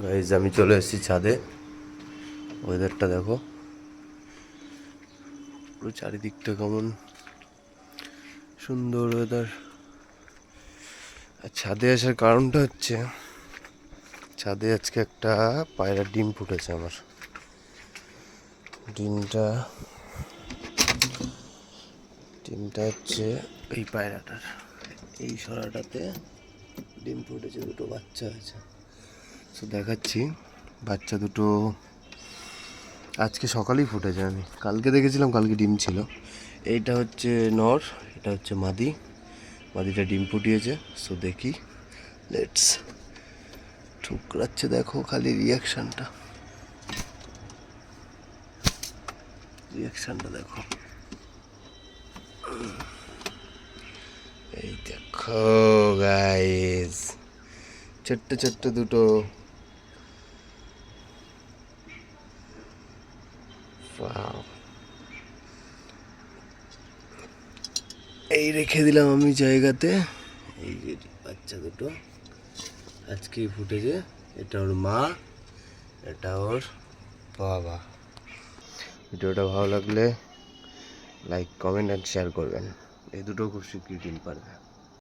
Guys আমি চলে এসেছি ছাদে। ওয়েদারটা দেখো, পুরো চারিদিকটা কেমন সুন্দর ওয়েদার। আর ছাদে আসার কারণটা হচ্ছে, ছাদে আজকে একটা পায়রার ডিম ফুটেছে আমার। ডিমটা হচ্ছে এই পায়রাটার, এই সরাটাতে ডিম ফুটেছে, দুটো বাচ্চা আছে। তো দেখাচ্ছি, বাচ্চা দুটো আজকে সকালেই ফুটেছে। আমি কালকে দেখেছিলাম, কালকে ডিম ছিল। এইটা হচ্ছে নর, এটা হচ্ছে মাদি। মাদিটা ডিম ফুটিয়েছে। সো দেখি, লেটস। ঠুকরাচ্ছে দেখো খালি, রিয়াকশনটা দেখো। এই দেখো গাইস, ছোট্ট ছোট্ট দুটো। এই রেখে দিলাম আমি জায়গাতে। এই যে বাচ্চা দুটো আজকেই ফুটেছে। এটা ওর মা, এটা ওর বাবা। ভিডিওটা ভালো লাগলে লাইক, কমেন্ট অ্যান্ড শেয়ার করবেন। এই দুটো খুব শীঘ্রই ডিম পারবে।